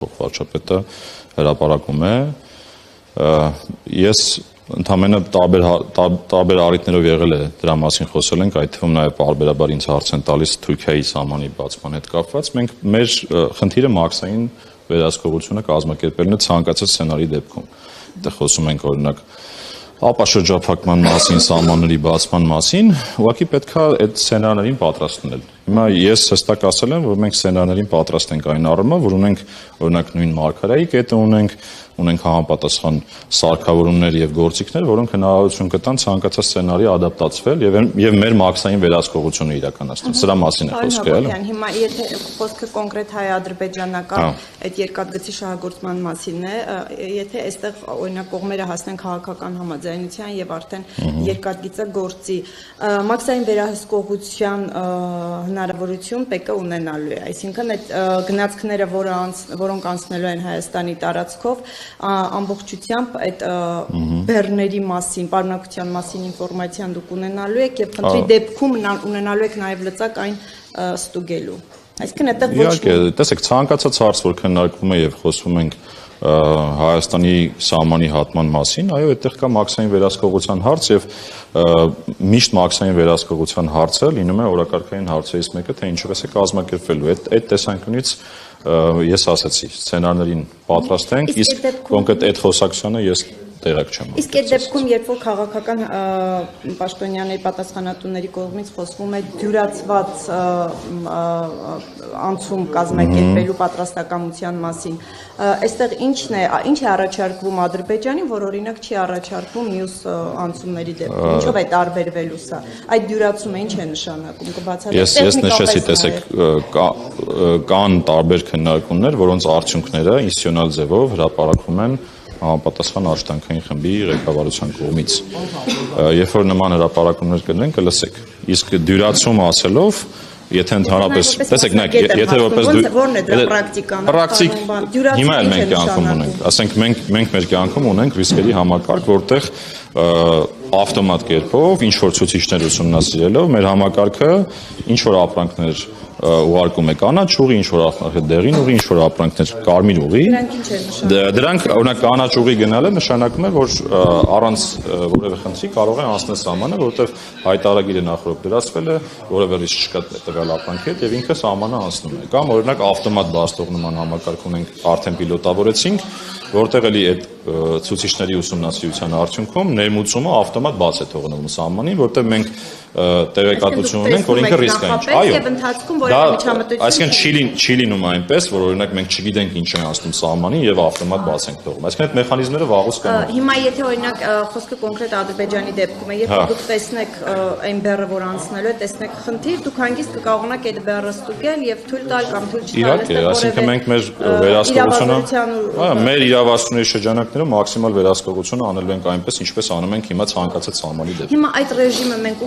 Վարչապետը հրապարակում է, ես ընդամենը տարբեր առիթներով եղել է դրա մասին խոսել ենք, այդ թվում նաև պարբերաբար ինձ հարց են տալիս Թուրքիայի սահմանի բացման հետ կապված, մենք մեր խնդիրը մաքսային վերահսկողությունը կազմակերպելն է ցանկացած սցենարի դեպքում, այդտեղ խոսում ենք օրինակ ապաշրջափակման մասին, սահմանների բացման մասին, ուղղակի պետք է այդ սցենարներին պատրաստել։ Հիմա ես հստակ ասել եմ, որ մենք սցենարներին պատրաստ ենք այն առումով, որ ունենք օրինակ նույն մարգարեի կետը ունենք համապատասխան սարքավորումներ եւ գործիքներ, որոնք հնարավորություն կտան ցանկացած սցենարի ադապտացվել եւ մեր մաքսային վերահսկողությունը իրականացնել։ Սրա մասին է խոսքը, էլի։ Հիմա եթե խոսքը կոնկրետ հայ-ադրբեջանական այդ երկաթգծի շահագործման մասինն է, եթե այստեղ օրինակ կողմերը հասնեն քաղաքական համաձայնության եւ արդեն երկաթգիծը գործի, մաքսային վերահսկողության հնարավորություն ՊԿ ունենալու է, այսինքն այդ գնացքները, որոնք անցնելու են Հայաստանի տարածքով, ամբողջությամբ այդ բեռների մասին, պարունակության մասին ինֆորմացիան դուք ունենալու եք եւ խնդրի դեպքում ունենալու եք նաեւ լծակ այն ստուգելու։ Այսինքն այդտեղ ոչ իհարկե, տեսեք, ցանկացած հարց, որ քննարկվում է եւ խոսվում ենք Հայաստանի սահմանի հատման մասին, այո, այդտեղ կա մաքսային վերահսկողության հարց եւ միշտ մաքսային վերահսկողության հարցը լինում է օրակարգային հարցերից մեկը, թե ինչպես է կազմակերպվելու։ Այդ տեսանկյունից ես ասացի, սցենարներին պատրաստ ենք, իսկ կոնկրետ այդ խոսակցությանը ես տեղակ չեմ։ Իսկ այդ դեպքում, երբ որ քաղաքական պաշտոնյաների պատասխանատուների կողմից խոսվում է դյուրացված անցում կազմակերպելու պատրաստակամության մասին, այստեղ ինչ է առաջարկվում Ադրբեջանին, որ օրինակ չի առաջարկվում մյուս անցումների դեպքում, ինչով է տարբերվելու սա, այդ դյուրացումը ինչ է նշանակում, կբացատրեք։ Ես նշեցի, տեսեք, կան տարբեր քննարկումներ, որոնց արդյունքները ինստիտուցիոնալ ձևով հրապարակվում են համապատասխան աշխատանքային խմբի ղեկավարության կողմից։ Երբ որ նման հրապարակումներ կլինեն, կլսեք։ Իսկ դյուրացում ասելով, եթե ընդհանրապես, տեսեք, եթե որպես որն է դրա պրակտիկան, հիմա էլ մենք կյանքում ունենք, ասենք մենք մեր կյանքում ունենք ռիսկերի համակարգ, որտեղ ավտոմատ կերպով ինչ որ ցուցիչներ ուսումնասիրելով մեր համակարգը ինչ որ ապրանքներ ուղարկում է կանաչ ուղի, ինչ որ ապրանքներ դեղին ուղի, ինչ որ ապրանքներ կարմիր ուղի։ Դրանք օրինակ կանաչ ուղի գնալը նշանակում է, որ առանց որևէ խնդրի կարող է անցնել սահմանը, որովհետև հայտարարագիրը նախորդ դրացվել է, որևէ ռիսկ չկա տվյալ ապրանքի հետ եւ ինքը սահմանը անցնում է։ Կամ օրինակ ավտոմատ բաց թողնման համակարգ ունենք, արդեն պիլոտավորեցինք, որտեղ էլի այդ ցուցիչների ուսումնասիրության արդյունքում ներմուծումը ավտոմատ բաց է թողնվում սահմանին, որտեղ մենք տեղեկատվություն ունենք, որ ինքը ռիսկային չէ։ Այո։ Եվ ընթացքում որևէ միջամտություն։ Այսինքն չի լինում այնպես, որ օրինակ մենք չգիտենք ինչ է անցնում սահմանին եւ ավտոմատ բաց ենք թողում։ Այսինքն այդ մեխանիզմները վաղուց կան։ Հիմա եթե օրինակ խոսքը կոնկրետ Ադրբեջանի դեպքում է, երբ դուք տեսնեք այն բեռը, որ անցնելու է, տեսնեք խնդիր, դուք հանգիստ կկարողանաք այդ բեռը ստուգել եւ թույլ տալ կամ թույլ չտալ։ Իհարկե, այսինքն մենք մեր վերահսկողությունը, մեր իրավասությունների շրջանակներում մաքսիմալ վերահսկողությունը անելու ենք այնպես, ինչպես անում ենք հիմա ցանկացած սահմանի դեպքում։ Հիմա այդ ռեժիմը մենք